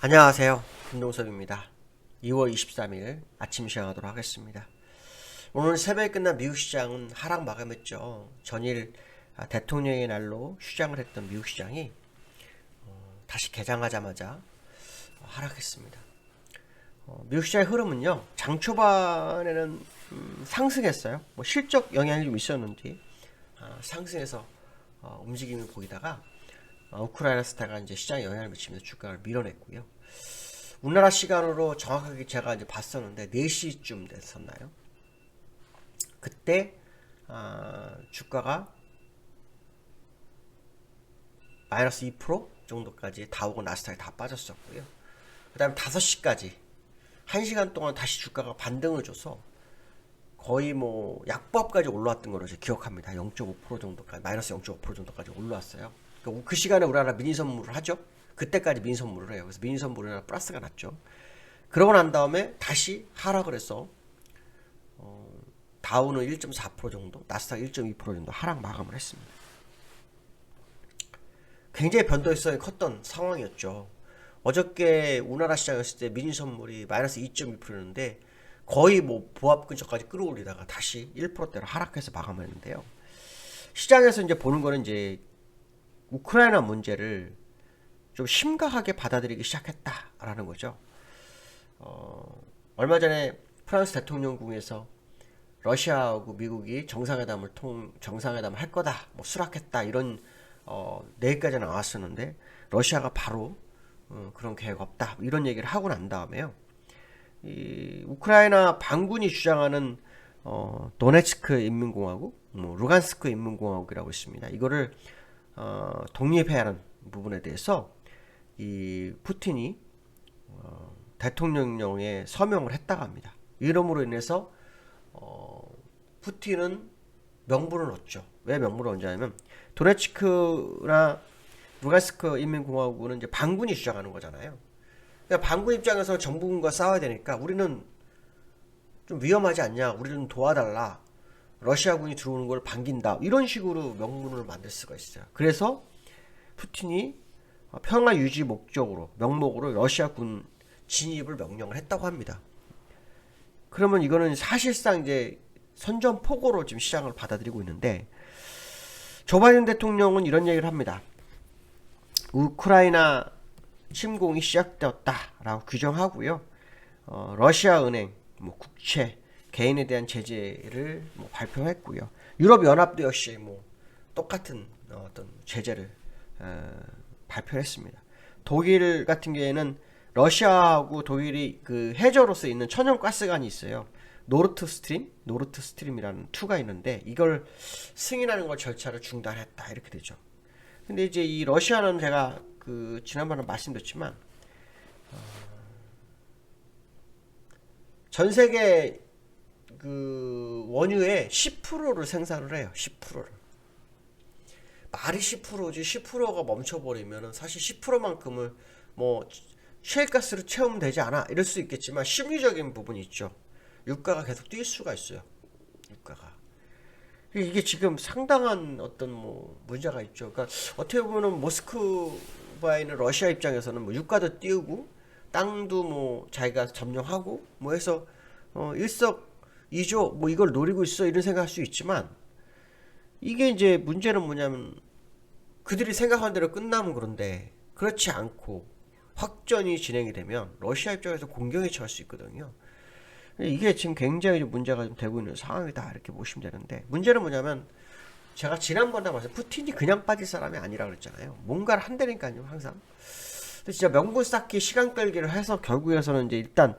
안녕하세요. 김동섭입니다. 2월 23일 아침 시작하도록 하겠습니다. 오늘 새벽에 끝난 미국 시장은 하락 마감했죠. 전일 대통령의 날로 휴장을 했던 미국 시장이 다시 개장하자마자 하락했습니다. 미국 시장의 흐름은요, 장 초반에는 상승했어요. 뭐 실적 영향이 좀 있었는데 상승해서 움직임을 보이다가 우크라이나 스타가 이제 시장에 영향을 미치면서 주가를 밀어냈고요. 우리나라 시간으로 정확하게 제가 이제 봤었는데 4시쯤 됐었나요? 그때 주가가 마이너스 2% 정도까지 다우고 나스닥이 다 빠졌었고요. 그 다음에 5시까지 1시간 동안 다시 주가가 반등을 줘서 거의 뭐 약보합까지 올라왔던 걸로 제가 기억합니다. 0.5% 정도까지, 마이너스 0.5% 정도까지 올라왔어요. 그 시간에 우리나라 미니 선물을 하죠. 그때까지 미니 선물을 해요. 그래서 미니 선물은 플러스가 났죠. 그러고 난 다음에 다시 하락을 해서 다우는 1.4% 정도, 나스닥 1.2% 정도 하락 마감을 했습니다. 굉장히 변동성이 컸던 상황이었죠. 어저께 우리나라 시장이었을 때 미니 선물이 마이너스 2.2%였는데 거의 뭐 보합 근처까지 끌어올리다가 다시 1%대로 하락해서 마감을 했는데요. 시장에서 이제 보는 거는 이제 우크라이나 문제를 좀 심각하게 받아들이기 시작했다라는 거죠. 얼마 전에 프랑스 대통령궁에서 러시아하고 미국이 정상회담을 할 거다, 뭐 수락했다 이런 얘기까지 나왔었는데 러시아가 바로 그런 계획 없다 이런 얘기를 하고 난 다음에요. 이 우크라이나 반군이 주장하는 도네츠크 인민공화국, 뭐 루간스크 인민공화국이라고 있습니다. 이거를 독립해야 하는 부분에 대해서 이 푸틴이 대통령령에 서명을 했다고 합니다. 이름으로 인해서 푸틴은 명분을 얻죠. 왜 명분을 얻냐면 도네츠크나 루간스크 인민공화국은 이제 반군이 주장하는 거잖아요. 그러니까 반군 입장에서 정부군과 싸워야 되니까 우리는 좀 위험하지 않냐, 우리는 도와달라, 러시아군이 들어오는 걸 반긴다 이런 식으로 명분을 만들 수가 있어요. 그래서 푸틴이 평화 유지 명목으로 러시아군 진입을 명령을 했다고 합니다. 그러면 이거는 사실상 이제 선전포고로 지금 시장을 받아들이고 있는데 조 바이든 대통령은 이런 얘기를 합니다. 우크라이나 침공이 시작되었다라고 규정하고요. 러시아 은행, 뭐 국채, 개인에 대한 제재를 뭐 발표했고요. 유럽 연합도 역시 뭐 똑같은 어떤 제재를 발표했습니다. 독일 같은 경우에는 러시아하고 독일이 그 해저로서 있는 천연가스관이 있어요. 노르트스트림이라는 2가 있는데 이걸 승인하는 걸 절차를 중단했다 이렇게 되죠. 근데 이제 이 러시아는 제가 그 지난번에 말씀드렸지만 전 세계 그 원유의 10%를 생산을 해요. 10%를. 말이 10%지 10%가 멈춰버리면은 사실 10%만큼을 뭐 셰일가스로 채우면 되지 않아 이럴 수 있겠지만 심리적인 부분이 있죠. 유가가 계속 뛸 수가 있어요. 유가가. 이게 지금 상당한 어떤 뭐 문제가 있죠. 그러니까 어떻게 보면은 모스크바에 있는 러시아 입장에서는 뭐 유가도 띄우고 땅도 뭐 자기가 점령하고 뭐 해서 일석이조 뭐 이걸 노리고 있어 이런 생각할 수 있지만 이게 이제 문제는 뭐냐면 그들이 생각한 대로 끝나면 그런데 그렇지 않고 확전이 진행이 되면 러시아 입장에서 공격에 처할 수 있거든요. 이게 지금 굉장히 문제가 좀 되고 있는 상황이다 이렇게 보시면 되는데 문제는 뭐냐면 제가 지난번에 말씀 푸틴이 그냥 빠질 사람이 아니라 그랬잖아요. 뭔가를 한다니까요 항상. 근데 진짜 명분 쌓기 시간 끌기를 해서 결국에서는 이제 일단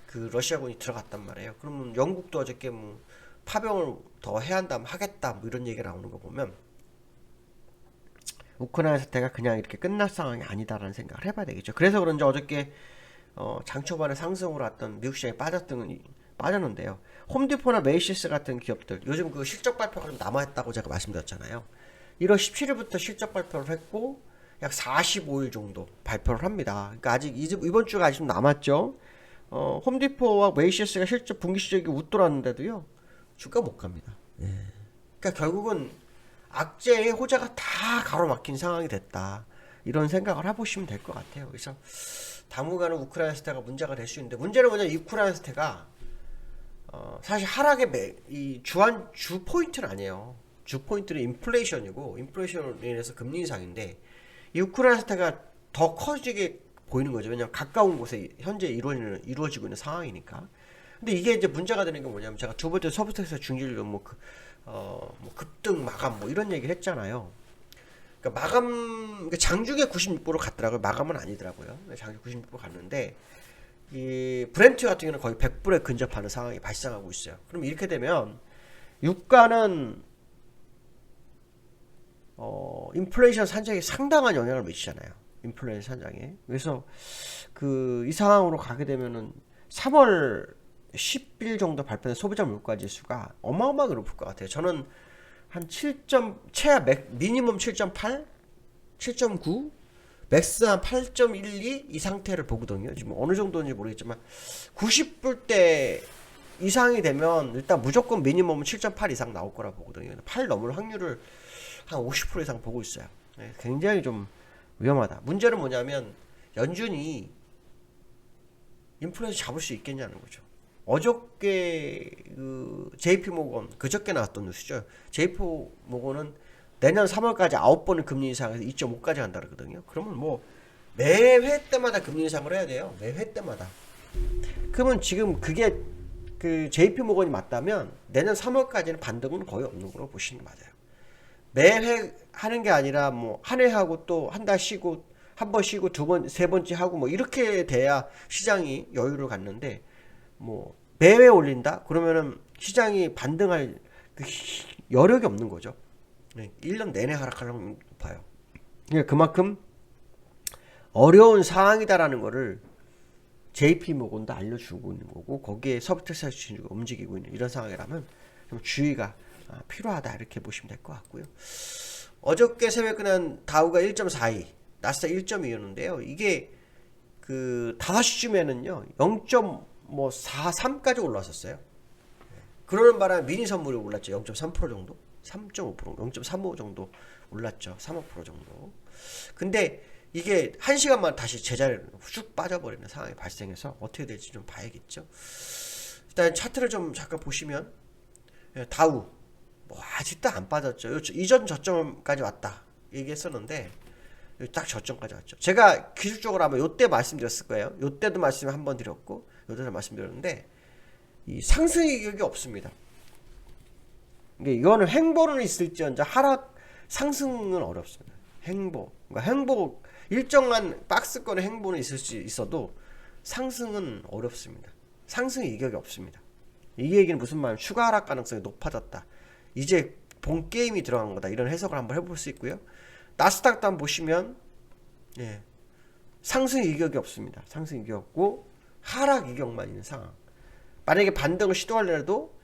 그 러시아군이 들어갔단 말이에요. 그러면 영국도 어저께 뭐 파병을 더 해야 한다면 하겠다 뭐 이런 얘기가 나오는 거 보면 우크라이나 사태가 그냥 이렇게 끝날 상황이 아니다라는 생각을 해봐야 되겠죠. 그래서 그런지 어저께 장 초반에 상승으로 왔던 미국 시장이 빠졌는데요. 홈디포나 메이시스 같은 기업들 요즘 그 실적 발표가 좀 남아있다고 제가 말씀드렸잖아요. 1월 17일부터 실적 발표를 했고 약 45일 정도 발표를 합니다. 그러니까 아직 이번 주가 아직 좀 남았죠. 홈디포와 메이시스가 실적 분기 실적이 웃돌았는데도요 주가 못 갑니다. 그러니까 결국은 악재의 호재가 다 가로막힌 상황이 됐다. 이런 생각을 해보시면 될 것 같아요. 그래서 당분간은 우크라이나 사태가 문제가 될 수 있는데, 문제는 뭐냐, 이 우크라이나 사태가 사실 하락의 주 포인트는 아니에요. 주 포인트는 인플레이션이고, 인플레이션으로 인해서 금리 인상인데, 이 우크라이나 사태가 더 커지게 보이는 거죠. 왜냐하면 가까운 곳에 현재 이루어지고 있는 상황이니까. 근데 이게 이제 문제가 되는 게 뭐냐면, 제가 두 번째 서브텍스 중진료 뭐 급등 마감 뭐 이런 얘기를 했잖아요. 그러니까 그러니까 장중에 96% 갔더라고요. 마감은 아니더라고요. 장중 96% 갔는데, 이 브렌트 같은 경우는 거의 100불에 근접하는 상황이 발생하고 있어요. 그럼 이렇게 되면 유가는 인플레이션 산정에 상당한 영향을 미치잖아요. 인플레이션 산정에. 그래서 이 상황으로 가게 되면은 3월 10일 정도 발표된 소비자 물가 지수가 어마어마하게 높을 것 같아요. 저는 한 7점, 미니멈 7.8, 7.9, 맥스 한 8.12 이 상태를 보거든요. 지금 어느 정도인지 모르겠지만 90불대 이상이 되면 일단 무조건 미니멈은 7.8 이상 나올 거라 보거든요. 8 넘을 확률을 한 50% 이상 보고 있어요. 네, 굉장히 좀 위험하다. 문제는 뭐냐면 연준이 인플레이션 잡을 수 있겠냐는 거죠. 어저께 JP 모건 그저께 나왔던 뉴스죠. JP 모건은 내년 3월까지 9번은 금리 인상해서 2.5까지 간다 그러거든요. 그러면 뭐 매회 때마다 금리 인상을 해야 돼요. 매회 때마다. 그러면 지금 그게 JP 모건이 맞다면 내년 3월까지는 반등은 거의 없는 걸로 보시는 게 맞아요. 매회 하는 게 아니라 뭐 한 해 하고 또 한 달 쉬고 한 번 쉬고 두 번, 세 번째 하고 뭐 이렇게 돼야 시장이 여유를 갖는데, 뭐 매회 올린다? 그러면은 시장이 반등할 여력이 없는 거죠. 네, 1년 내내 하락하려면 높아요. 그러니까 그만큼 어려운 상황이다라는 거를 JP 모건도 알려주고 있는 거고, 거기에 서브텍사스 주주가 움직이고 있는 이런 상황이라면 좀 주의가 필요하다 이렇게 보시면 될 것 같고요. 어저께 새벽에 끝난 다우가 1.42, 나스닥 1.2였는데요. 이게 5시쯤에는요 0.43까지 올라왔었어요. 그러는 바람에 미니 선물이 올랐죠. 0.3% 정도, 3.5%, 0.35 정도 올랐죠. 3~5% 정도. 근데 이게 1시간만 다시 제자리로 쭉 빠져버리는 상황이 발생해서 어떻게 될지 좀 봐야겠죠. 일단 차트를 좀 잠깐 보시면, 다우 뭐 아직도 안 빠졌죠. 이전 저점까지 왔다 얘기했었는데 딱 저점까지 왔죠. 제가 기술적으로 아마 요때 말씀드렸을 거예요. 요때도 말씀 한번 드렸고 요때도 말씀드렸는데 이 상승 이격이 없습니다. 이거는 횡보는 있을지언정 하락 상승은 어렵습니다. 그러니까 일정한 박스권의 횡보는 있을 수 있어도 상승은 어렵습니다. 상승 이격이 없습니다. 이 얘기는 무슨 말이냐면 추가 하락 가능성이 높아졌다. 이제 본 게임이 들어간 거다. 이런 해석을 한번 해볼 수 있고요. 나스닥도 한번 보시면 상승 이격이 없습니다. 상승 이격이 없고 하락 이격만 있는 상황. 만약에 반등을 시도하려도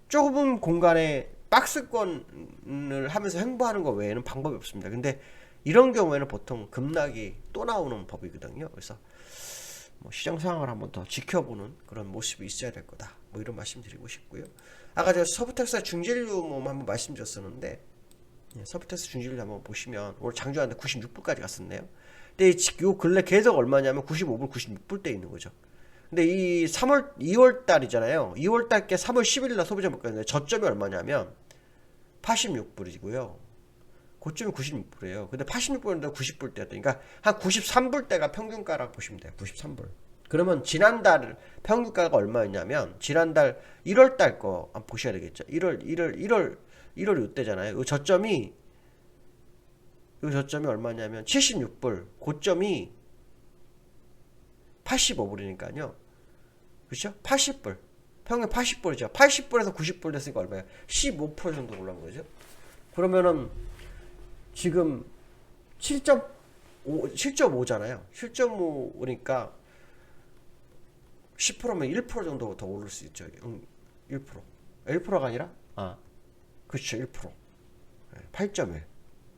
좁은 공간에 박스권을 하면서 횡보하는 것 외에는 방법이 없습니다. 근데 이런 경우에는 보통 급락이 또 나오는 법이거든요. 그래서 뭐 시장 상황을 한번 더 지켜보는 그런 모습이 있어야 될 거다. 뭐 이런 말씀 드리고 싶고요. 아까 제가 서브텍사 중진류 뭐 한번 말씀드렸었는데, 서브텍사 중진류 한번 보시면 오늘 장중한데 96불까지 갔었네요. 근데 요 근래 계속 얼마냐면 95불, 96불대 있는 거죠. 근데 이 2월 달이잖아요. 2월 달께 3월 10일 날 소비자 물가인데 저점이 얼마냐면 86불이고요. 고점이 96불이에요. 근데 86불인데 90불대였다. 그러니까 한 93불대가 평균가라고 보시면 돼요. 93불. 그러면 지난달 평균가가 얼마였냐면 지난달 1월 달 거 한번 보셔야 되겠죠. 1월 이때잖아요. 이 저점이 얼마냐면 76불. 고점이 85불이니까요. 그렇죠? 80불. 평균 80불이죠. 80불에서 90불 됐으니까 얼마예요? 15% 정도 올라온 거죠. 그러면은 지금 7.5잖아요. 7.5니까 10%면 1% 정도 더 오를 수 있죠. 1%. 1%가 아니라? 그렇죠. 1%. 8.1.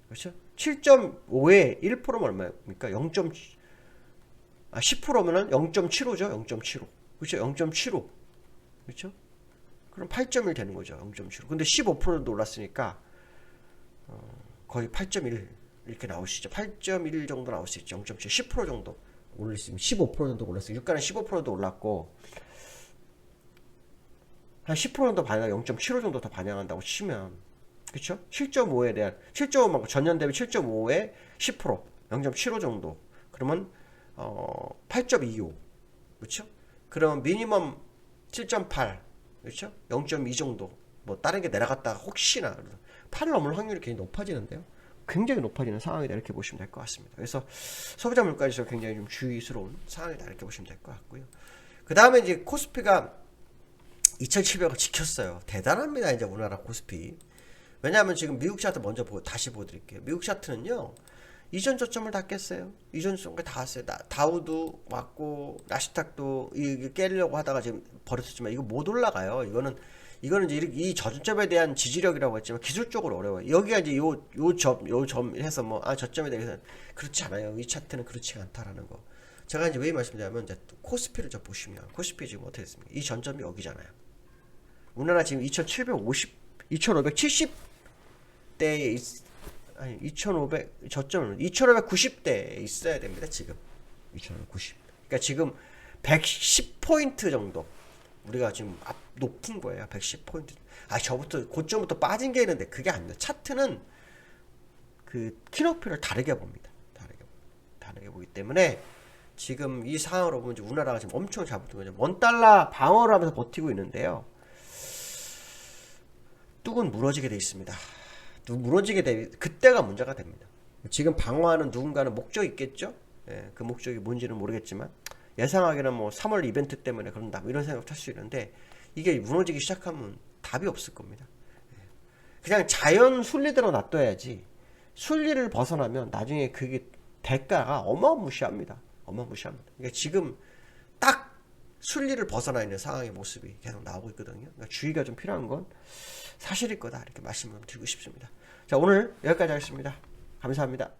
그렇죠? 7.5에 1%면 얼마입니까? 10%면은 0.75죠. 0.75. 그렇죠? 0.75. 그렇죠? 그럼 8.1 되는 거죠. 0.75. 근데 15%도 올랐으니까 거의 8.1 이렇게 나올 수 있죠. 8.1 정도 나올 수 있죠. 0.7, 10% 정도 올릴 수 있으면 15% 정도 올랐어요. 유가는 15%도 올랐고 한 10% 정도 반영, 0.75 정도 더 반영한다고 치면, 그쵸? 7.5에 대한 7.5만큼 전년 대비 7.5에 10%, 0.75 정도. 그러면 8.25, 그쵸? 그러면 미니멈 7.8, 그쵸? 0.2 정도. 뭐 다른 게 내려갔다가 혹시나 8 넘을 확률이 굉장히 높아지는데요. 굉장히 높아지는 상황이다 이렇게 보시면 될 것 같습니다. 그래서 소비자 물가지수 굉장히 좀 주의스러운 상황이다 이렇게 보시면 될 것 같고요. 그 다음에 이제 코스피가 2,700을 지켰어요. 대단합니다. 이제 우리나라 코스피. 왜냐하면 지금 미국 차트 먼저 다시 보여드릴게요. 미국 차트는요. 이전 저점을 다 깼어요. 이전 저점을 다 왔어요. 다우도 왔고 나스닥도 이게 깨려고 하다가 지금 버렸었지만 이거 못 올라가요. 이거는 이제 이 저점에 대한 지지력이라고 했지만 기술적으로 어려워요. 여기가 이제 요 점 해서 뭐 저점에 대해서 그렇지 않아요. 이 차트는 그렇지 않다라는 거. 제가 이제 왜 말씀드리냐면 이제 코스피를 저 보시면 코스피 지금 어떻게 됐습니까? 이 전점이 여기잖아요. 우리나라 지금 2570대에 아니 2500 저점은 2590대에 있어야 됩니다. 지금 2590. 그러니까 지금 110포인트 정도 우리가 지금 높은 거예요. 110포인트. 저부터 고점부터 빠진 게 있는데 그게 아닙니다. 차트는 그 키높이를 다르게 봅니다. 다르게 보기 때문에 지금 이 상황으로 보면 이제 우리나라가 지금 엄청 잘 버티고 있는 거죠. $1 방어를 하면서 버티고 있는데요. 뚝은 무너지게 돼 있습니다. 무너지게 돼 그때가 문제가 됩니다. 지금 방어하는 누군가는 목적이 있겠죠. 예, 그 목적이 뭔지는 모르겠지만 예상하기는 뭐 3월 이벤트 때문에 그런다 뭐 이런 생각 할 수 있는데 이게 무너지기 시작하면 답이 없을 겁니다. 예. 그냥 자연 순리대로 놔둬야지 순리를 벗어나면 나중에 그게 대가가 어마무시합니다. 그러니까 지금 딱 순리를 벗어나 있는 상황의 모습이 계속 나오고 있거든요. 그러니까 주의가 좀 필요한 건 사실일 거다 이렇게 말씀을 드리고 싶습니다. 자, 오늘 여기까지 하겠습니다. 감사합니다.